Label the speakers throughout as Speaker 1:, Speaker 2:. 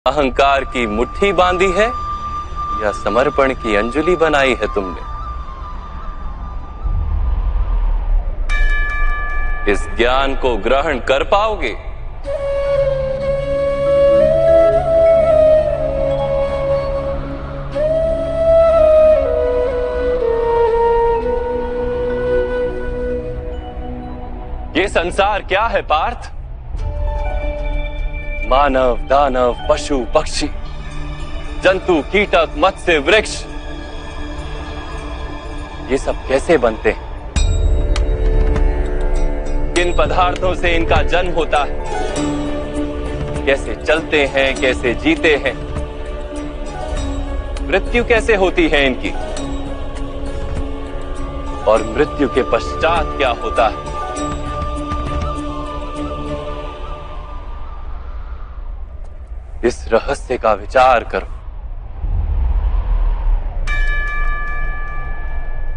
Speaker 1: अहंकार की मुट्ठी बांधी है या समर्पण की अंजलि बनाई है तुमने? इस ज्ञान को ग्रहण कर पाओगे? ये संसार क्या है पार्थ? मानव, दानव, पशु, पक्षी, जंतु, कीटक, मत्स्य, वृक्ष, ये सब कैसे बनते हैं? किन पदार्थों से इनका जन्म होता है? कैसे चलते हैं, कैसे जीते हैं? मृत्यु कैसे होती है इनकी? और मृत्यु के पश्चात क्या होता है? इस रहस्य का विचार करो।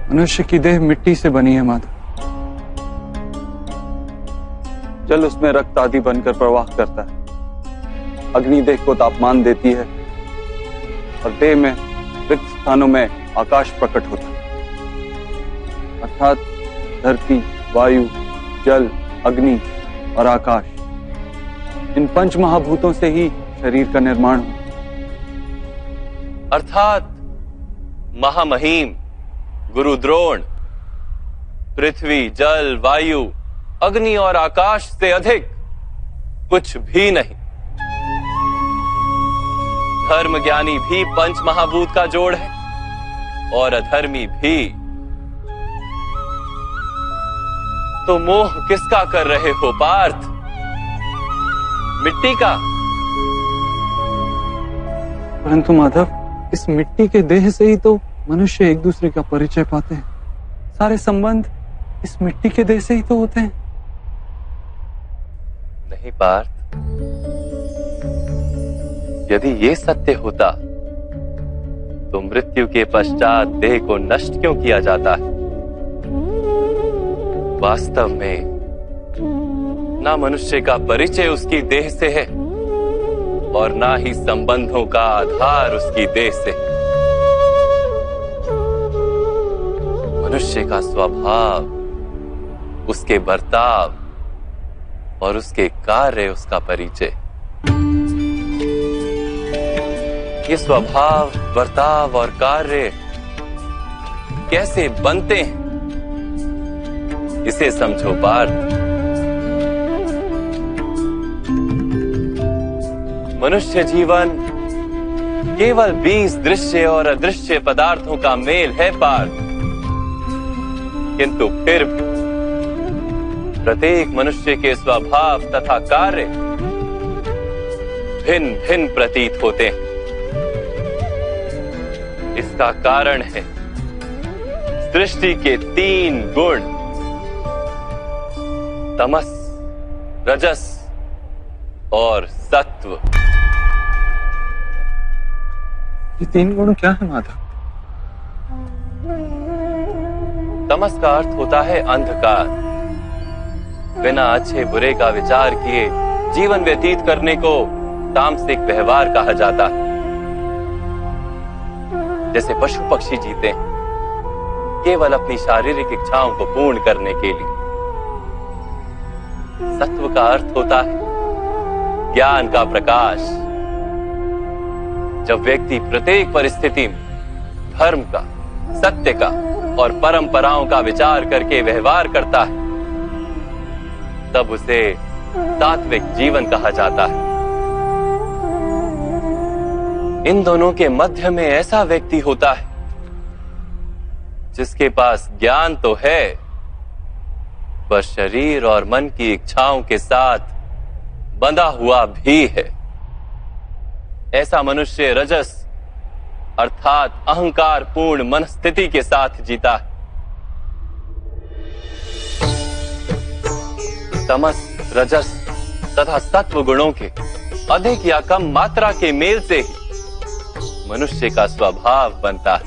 Speaker 2: मनुष्य की देह मिट्टी से बनी है माधव। जल उसमें रक्त आदि बनकर प्रवाह करता है। अग्नि देह को तापमान देती है और देह में रिक्त स्थानों में आकाश प्रकट होता है। अर्थात धरती, वायु, जल, अग्नि और आकाश, इन पंच महाभूतों से ही शरीर का निर्माण हो।
Speaker 1: अर्थात महामहिम गुरु द्रोण पृथ्वी, जल, वायु, अग्नि और आकाश से अधिक कुछ भी नहीं। धर्म ज्ञानी भी पंच महाभूत का जोड़ है और अधर्मी भी। तो मोह किसका कर रहे हो पार्थ? मिट्टी का?
Speaker 2: परंतु माधव, इस मिट्टी के देह से ही तो मनुष्य एक दूसरे का परिचय पाते हैं। सारे संबंध इस मिट्टी के देह से ही तो होते हैं।
Speaker 1: नहीं पार्थ, यदि ये सत्य होता तो मृत्यु के पश्चात देह को नष्ट क्यों किया जाता है? वास्तव में ना मनुष्य का परिचय उसकी देह से है और ना ही संबंधों का आधार उसकी देह से। मनुष्य का स्वभाव, उसके बर्ताव और उसके कार्य उसका परिचय। ये स्वभाव, बर्ताव और कार्य कैसे बनते हैं, इसे समझो पार्थ। मनुष्य जीवन केवल 20 दृश्य और अदृश्य पदार्थों का मेल है पार्थ, किंतु फिर भी प्रत्येक मनुष्य के स्वभाव तथा कार्य भिन्न भिन्न प्रतीत होते हैं। इसका कारण है सृष्टि के 3 गुण, तमस, रजस और सत्व।
Speaker 2: ये 3 गुण क्या है माधव?
Speaker 1: तमस का अर्थ होता है अंधकार। बिना अच्छे बुरे का विचार किए जीवन व्यतीत करने को तामसिक व्यवहार कहा जाता है। जैसे पशु पक्षी जीते हैं केवल अपनी शारीरिक इच्छाओं को पूर्ण करने के लिए। सत्व का अर्थ होता है ज्ञान का प्रकाश। जब व्यक्ति प्रत्येक परिस्थिति में धर्म का, सत्य का और परंपराओं का विचार करके व्यवहार करता है, तब उसे सात्विक जीवन कहा जाता है। इन दोनों के मध्य में ऐसा व्यक्ति होता है जिसके पास ज्ञान तो है, पर शरीर और मन की इच्छाओं के साथ बंधा हुआ भी है। ऐसा मनुष्य रजस अर्थात अहंकार पूर्ण मन स्थिति के साथ जीता है। तमस, रजस तथा सत्व गुणों के अधिक या कम मात्रा के मेल से ही मनुष्य का स्वभाव बनता है।